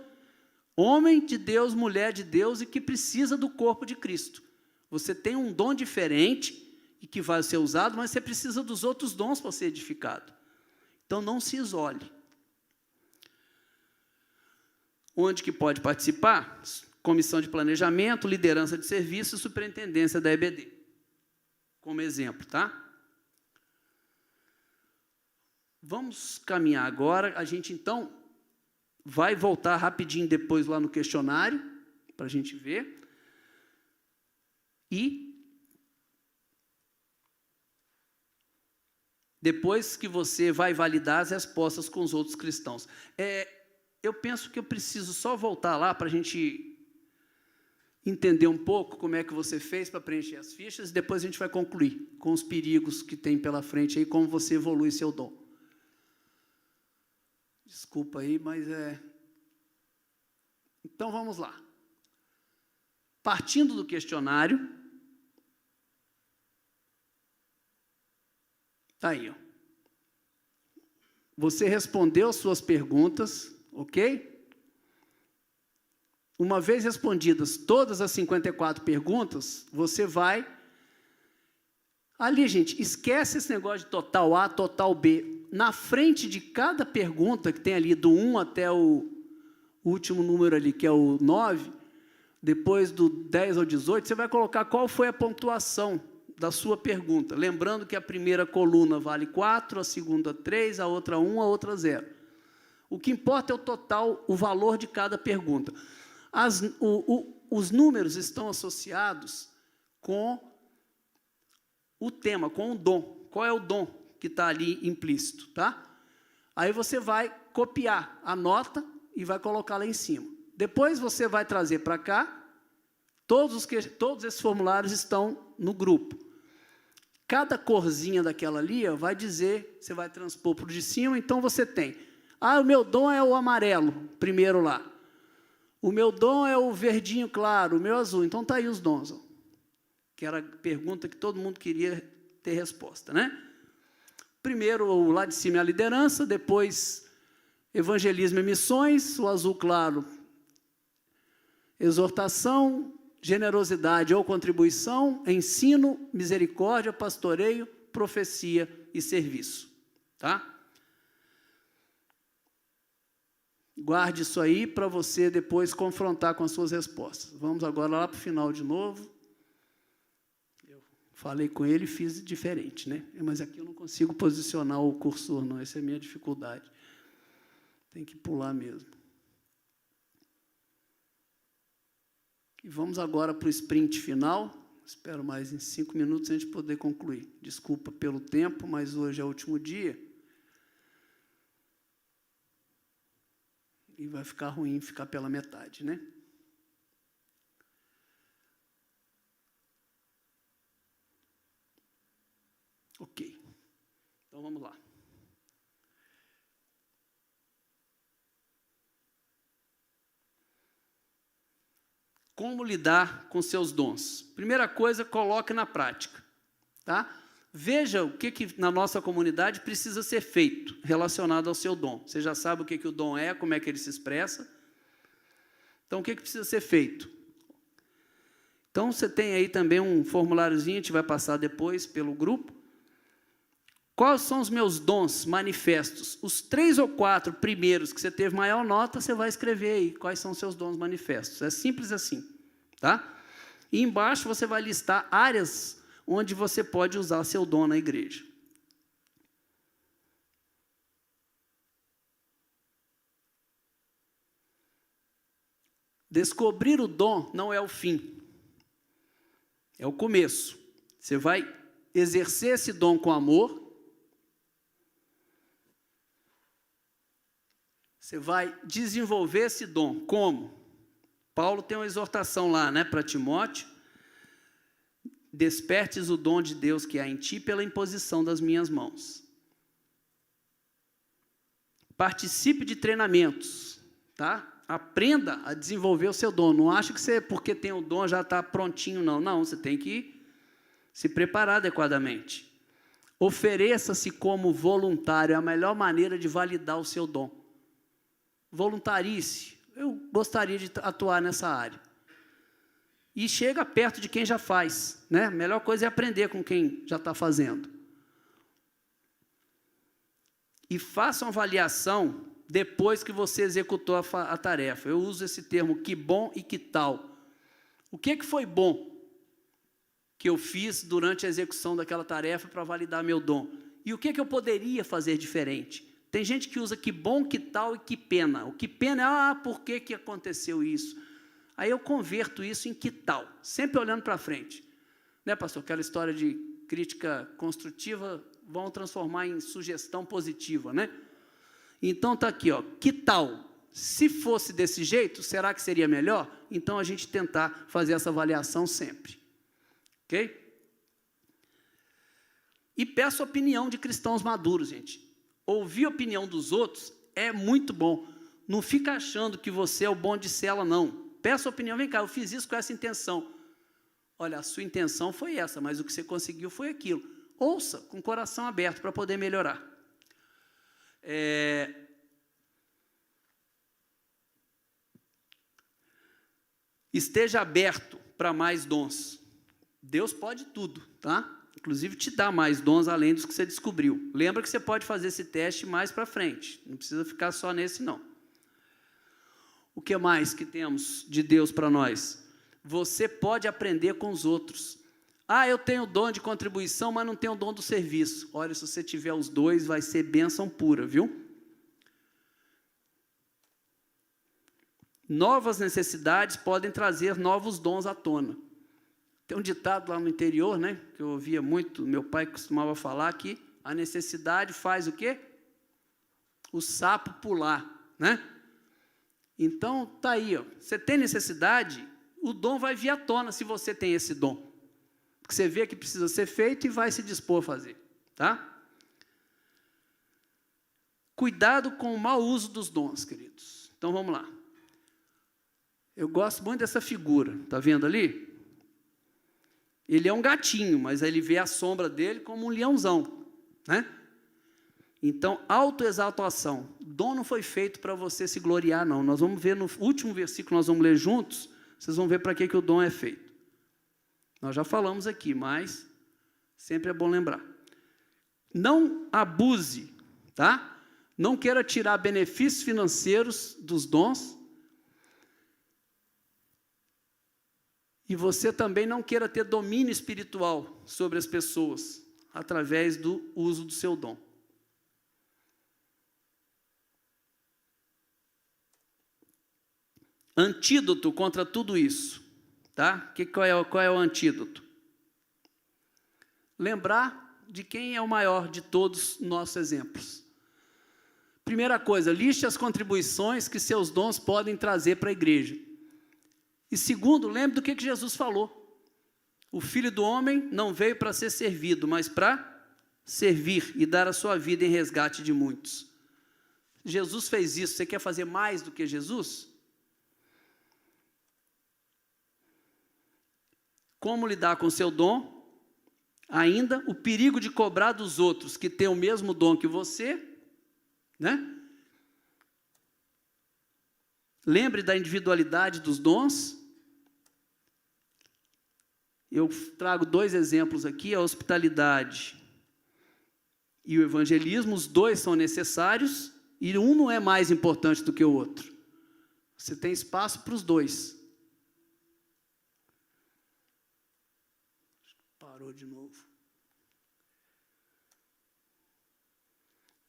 homem de Deus, mulher de Deus, e que precisa do corpo de Cristo. Você tem um dom diferente e que vai ser usado, mas você precisa dos outros dons para ser edificado. Então, não se isole. Onde que pode participar? Comissão de planejamento, liderança de serviço e superintendência da EBD. Como exemplo, tá? Vamos caminhar agora. A gente, então, vai voltar rapidinho depois lá no questionário, para a gente ver. E depois que você vai validar as respostas com os outros cristãos. Eu penso que eu preciso só voltar lá para a gente entender um pouco como é que você fez para preencher as fichas, e depois a gente vai concluir com os perigos que tem pela frente aí, como você evolui seu dom. Desculpa aí, mas Então, vamos lá. Partindo do questionário, está aí, ó. Você respondeu as suas perguntas, ok? Uma vez respondidas todas as 54 perguntas, você vai... Ali, gente, esquece esse negócio de total A, total B. Na frente de cada pergunta, que tem ali do 1 até o último número ali, que é o 9, depois do 10 ao 18, você vai colocar qual foi a pontuação da sua pergunta. Lembrando que a primeira coluna vale 4, a segunda 3, a outra 1, a outra 0. O que importa é o total, o valor de cada pergunta. Os números estão associados com o tema, com o dom. Qual é o dom que está ali implícito, tá? Aí você vai copiar a nota e vai colocar lá em cima. Depois você vai trazer para cá, todos esses formulários estão no grupo. Cada corzinha daquela ali vai dizer, você vai transpor para o de cima, então você tem, o meu dom é o amarelo, primeiro lá. O meu dom é o verdinho claro, o meu azul. Então está aí os dons, que era a pergunta que todo mundo queria ter resposta, né? Primeiro, lá de cima é a liderança, depois evangelismo e missões, o azul claro, exortação, generosidade ou contribuição, ensino, misericórdia, pastoreio, profecia e serviço. Tá? Guarde isso aí para você depois confrontar com as suas respostas. Vamos agora lá para o final de novo. Eu falei com ele e fiz diferente, né? Mas aqui eu não consigo posicionar o cursor, não. Essa é a minha dificuldade. Tem que pular mesmo. E vamos agora para o sprint final. Espero mais em 5 minutos a gente poder concluir. Desculpa pelo tempo, mas hoje é o último dia. E vai ficar ruim ficar pela metade, né? Ok. Então vamos lá. Como lidar com seus dons? Primeira coisa, coloque na prática. Tá? Veja o que na nossa comunidade precisa ser feito relacionado ao seu dom. Você já sabe o que o dom é, como é que ele se expressa. Então, o que precisa ser feito? Então, você tem aí também um formuláriozinho, a gente vai passar depois pelo grupo. Quais são os meus dons manifestos? Os 3 ou 4 primeiros que você teve maior nota, você vai escrever aí quais são os seus dons manifestos. É simples assim, tá? E embaixo você vai listar áreas onde você pode usar seu dom na igreja. Descobrir o dom não é o fim, é o começo. Você vai exercer esse dom com amor. Você vai desenvolver esse dom. Como? Paulo tem uma exortação lá, né, para Timóteo. Despertes o dom de Deus que há em ti pela imposição das minhas mãos. Participe de treinamentos, tá? Aprenda a desenvolver o seu dom. Não acha que você, porque tem o dom, já está prontinho, não. Não, você tem que se preparar adequadamente. Ofereça-se como voluntário, é a melhor maneira de validar o seu dom. Voluntarie-se. Eu gostaria de atuar nessa área. E chega perto de quem já faz, né? A melhor coisa é aprender com quem já está fazendo. E faça uma avaliação depois que você executou a tarefa. Eu uso esse termo, que bom e que tal. O que foi bom que eu fiz durante a execução daquela tarefa para validar meu dom? E o que eu poderia fazer diferente? Tem gente que usa que bom, que tal e que pena. O que pena é, por que aconteceu isso? Aí eu converto isso em que tal, sempre olhando para frente. Né, pastor? Aquela história de crítica construtiva, vão transformar em sugestão positiva, né? Então está aqui, ó, que tal? Se fosse desse jeito, será que seria melhor? Então a gente tentar fazer essa avaliação sempre. Ok? E peço a opinião de cristãos maduros, gente. Ouvir a opinião dos outros é muito bom. Não fica achando que você é o bom de cela, não. Peça a opinião, vem cá, eu fiz isso com essa intenção. Olha, a sua intenção foi essa, mas o que você conseguiu foi aquilo. Ouça com o coração aberto para poder melhorar. Esteja aberto para mais dons. Deus pode tudo, tá? Inclusive te dá mais dons além dos que você descobriu. Lembra que você pode fazer esse teste mais para frente. Não precisa ficar só nesse, não. O que mais que temos de Deus para nós? Você pode aprender com os outros. Ah, eu tenho o dom de contribuição, mas não tenho o dom do serviço. Olha, se você tiver os dois, vai ser bênção pura, viu? Novas necessidades podem trazer novos dons à tona. Tem um ditado lá no interior, né, que eu ouvia muito, meu pai costumava falar que a necessidade faz o quê? O sapo pular, né? Então, tá aí, ó. Você tem necessidade, o dom vai vir à tona se você tem esse dom. Porque você vê que precisa ser feito e vai se dispor a fazer, tá? Cuidado com o mau uso dos dons, queridos. Então, vamos lá. Eu gosto muito dessa figura, está vendo ali? Ele é um gatinho, mas ele vê a sombra dele como um leãozão, né? Então, autoexaltação. Dom não foi feito para você se gloriar, não. Nós vamos ver no último versículo, nós vamos ler juntos, vocês vão ver para que o dom é feito. Nós já falamos aqui, mas sempre é bom lembrar. Não abuse, tá? Não queira tirar benefícios financeiros dos dons. E você também não queira ter domínio espiritual sobre as pessoas, através do uso do seu dom. Antídoto contra tudo isso, tá? Qual é o antídoto? Lembrar de quem é o maior de todos os nossos exemplos. Primeira coisa, liste as contribuições que seus dons podem trazer para a igreja. E segundo, lembre do que Jesus falou. O Filho do Homem não veio para ser servido, mas para servir e dar a sua vida em resgate de muitos. Jesus fez isso. Você quer fazer mais do que Jesus? Como lidar com o seu dom? Ainda, o perigo de cobrar dos outros que têm o mesmo dom que você, né? Lembre da individualidade dos dons. Eu trago 2 exemplos aqui, a hospitalidade e o evangelismo. Os 2 são necessários e um não é mais importante do que o outro. Você tem espaço para os 2. Parou de novo.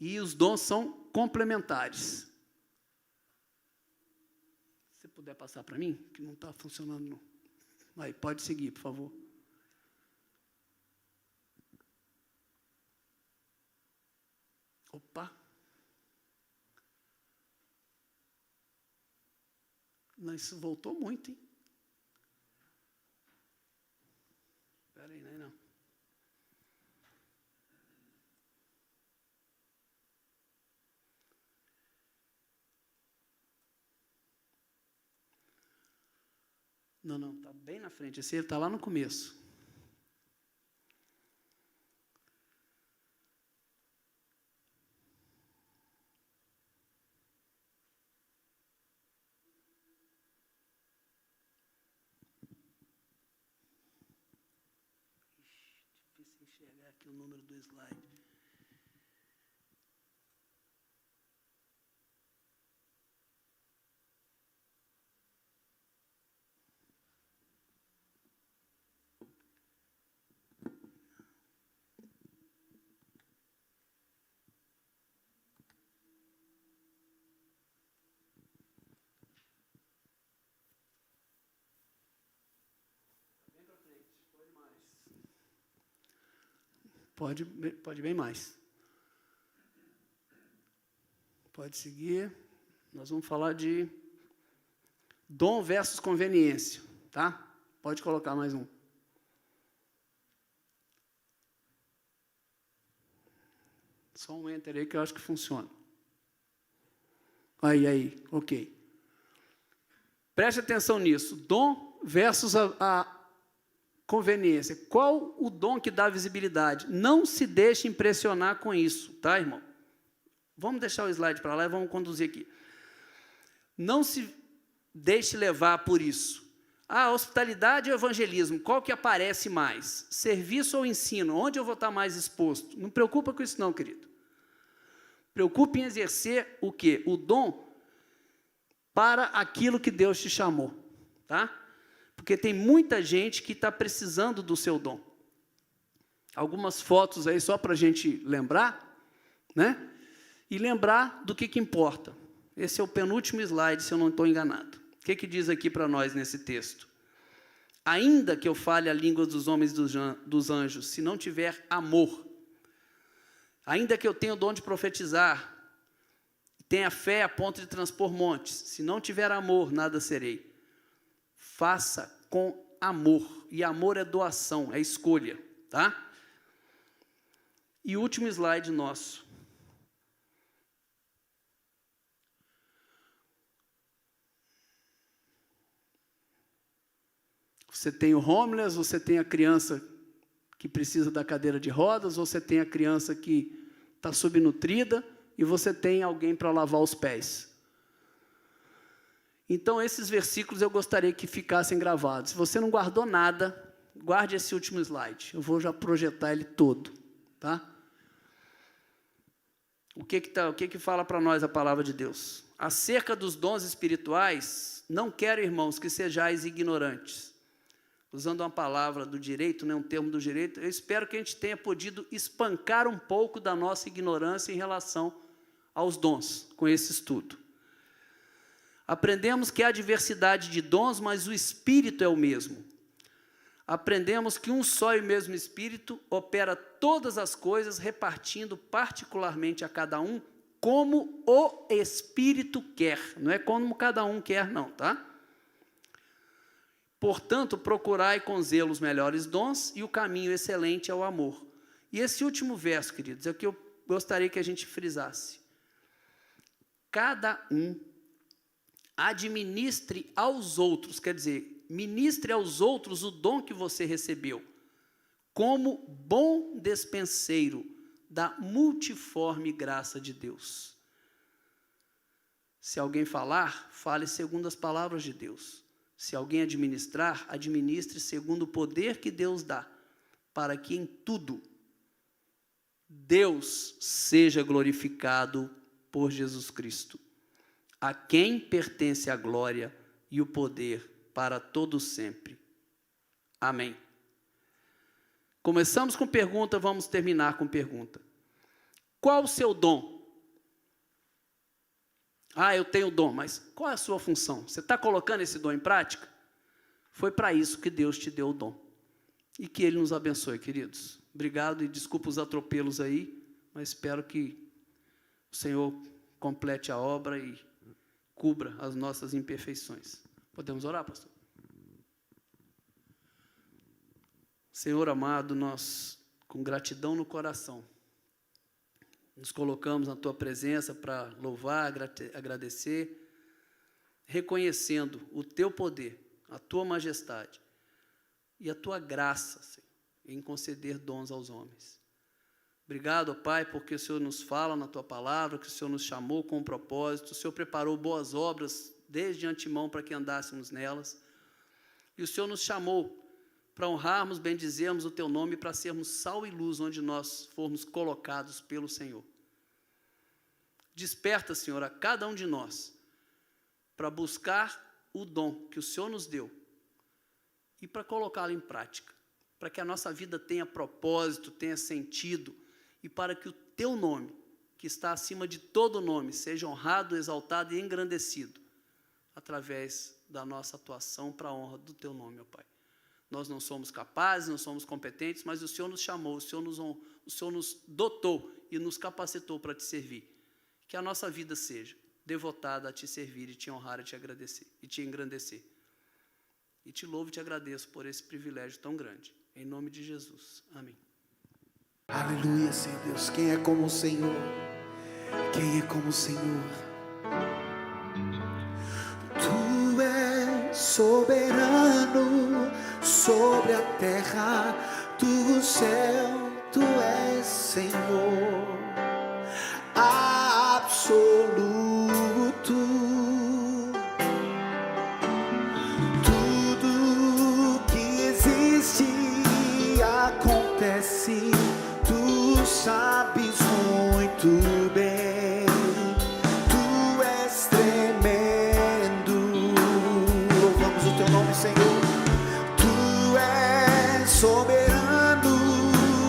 E os dons são complementares. Se você puder passar para mim, que não está funcionando não. Aí, pode seguir, por favor. Opa. Não, isso voltou muito, hein? Espera aí, não. Não, está bem na frente. Esse está lá no começo. Difícil enxergar aqui o número do slide. Pode bem mais. Pode seguir. Nós vamos falar de dom versus conveniência, tá? Pode colocar mais um. Só um enter aí que eu acho que funciona. Aí, ok. Preste atenção nisso. Dom versus a conveniência. Qual o dom que dá visibilidade? Não se deixe impressionar com isso, tá, irmão? Vamos deixar o slide para lá e vamos conduzir aqui. Não se deixe levar por isso. Hospitalidade ou evangelismo, qual que aparece mais? Serviço ou ensino? Onde eu vou estar mais exposto? Não preocupa com isso não, querido. Preocupe em exercer o quê? O dom para aquilo que Deus te chamou, tá? Porque tem muita gente que está precisando do seu dom. algumas fotos aí só para a gente lembrar, né? E lembrar do que importa. Esse é o penúltimo slide, se eu não estou enganado. O que diz aqui para nós nesse texto? Ainda que eu fale a língua dos homens e dos anjos, se não tiver amor, ainda que eu tenha o dom de profetizar, tenha fé a ponto de transpor montes, se não tiver amor, nada serei. Faça com amor, e amor é doação, é escolha, tá? E o último slide nosso. Você tem o homeless, você tem a criança que precisa da cadeira de rodas, você tem a criança que está subnutrida e você tem alguém para lavar os pés. Então, esses versículos eu gostaria que ficassem gravados. Se você não guardou nada, guarde esse último slide. Eu vou já projetar ele todo, tá? O que fala para nós a palavra de Deus? Acerca dos dons espirituais, não quero, irmãos, que sejais ignorantes. Usando uma palavra do direito, né, um termo do direito, eu espero que a gente tenha podido espancar um pouco da nossa ignorância em relação aos dons, com esse estudo. Aprendemos que há diversidade de dons, mas o Espírito é o mesmo. Aprendemos que um só e mesmo Espírito opera todas as coisas, repartindo particularmente a cada um, como o Espírito quer. Não é como cada um quer, não, tá? Portanto, procurai com zelo os melhores dons, e o caminho excelente é o amor. E esse último verso, queridos, é o que eu gostaria que a gente frisasse. Cada um administre aos outros, quer dizer, ministre aos outros o dom que você recebeu, como bom despenseiro da multiforme graça de Deus. Se alguém falar, fale segundo as palavras de Deus. Se alguém administrar, administre segundo o poder que Deus dá, para que em tudo Deus seja glorificado por Jesus Cristo, a quem pertence a glória e o poder para todo sempre. Amém. Começamos com pergunta, vamos terminar com pergunta. Qual o seu dom? Ah, eu tenho dom, mas qual é a sua função? Você está colocando esse dom em prática? Foi para isso que Deus te deu o dom. E que Ele nos abençoe, queridos. Obrigado e desculpa os atropelos aí, mas espero que o Senhor complete a obra e cubra as nossas imperfeições. Podemos orar, pastor? Senhor amado, nós, com gratidão no coração, nos colocamos na Tua presença para louvar, agradecer, reconhecendo o Teu poder, a Tua majestade e a Tua graça, Senhor, em conceder dons aos homens. Obrigado, Pai, porque o Senhor nos fala na Tua palavra, que o Senhor nos chamou com um propósito, o Senhor preparou boas obras desde antemão para que andássemos nelas, e o Senhor nos chamou para honrarmos, bendizermos o Teu nome, para sermos sal e luz onde nós formos colocados pelo Senhor. Desperta, Senhor, a cada um de nós, para buscar o dom que o Senhor nos deu e para colocá-lo em prática, para que a nossa vida tenha propósito, tenha sentido, e para que o Teu nome, que está acima de todo nome, seja honrado, exaltado e engrandecido, através da nossa atuação para a honra do Teu nome, ó Pai. Nós não somos capazes, não somos competentes, mas o Senhor nos chamou, o Senhor nos dotou e nos capacitou para Te servir. Que a nossa vida seja devotada a Te servir e Te honrar e Te agradecer, e Te engrandecer. E Te louvo e Te agradeço por esse privilégio tão grande. Em nome de Jesus. Amém. Aleluia, Senhor Deus. Quem é como o Senhor? Quem é como o Senhor? Tu és soberano sobre a terra, do céu, Tu és Senhor absoluto. Tudo que existe acontece, Tu sabes muito bem. Tu és tremendo. Louvamos o Teu nome, Senhor. Tu és soberano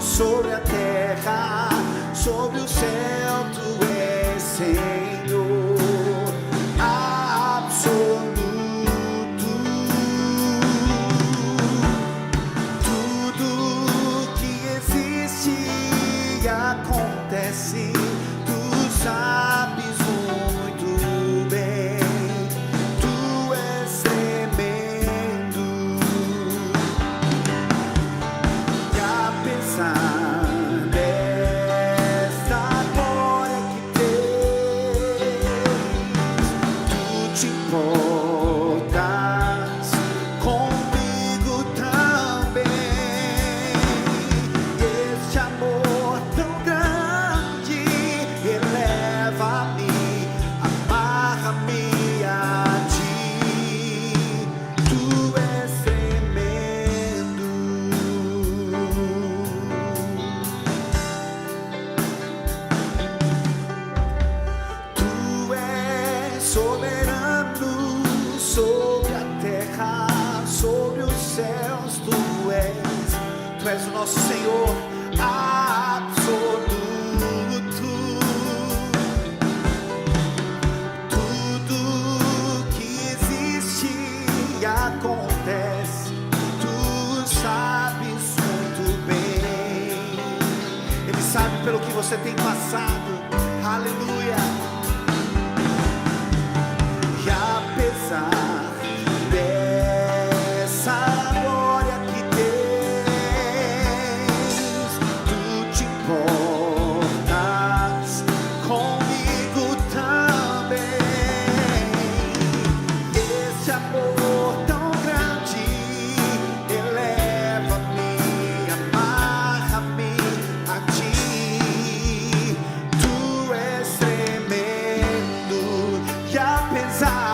importas comigo também. Este amor tão grande eleva-me, amarra-me a ti. Tu és tremendo. Tu és soberano sobre a terra, sobre os céus. Tu és o nosso Senhor absoluto. Tudo que existe e acontece, tu sabes muito bem. Ele sabe pelo que você tem passado. Aleluia. E apesar dessa glória que tens, tu te importas comigo também. Esse amor tão grande eleva-me, amarra-me a ti. Tu és tremendo. E apesar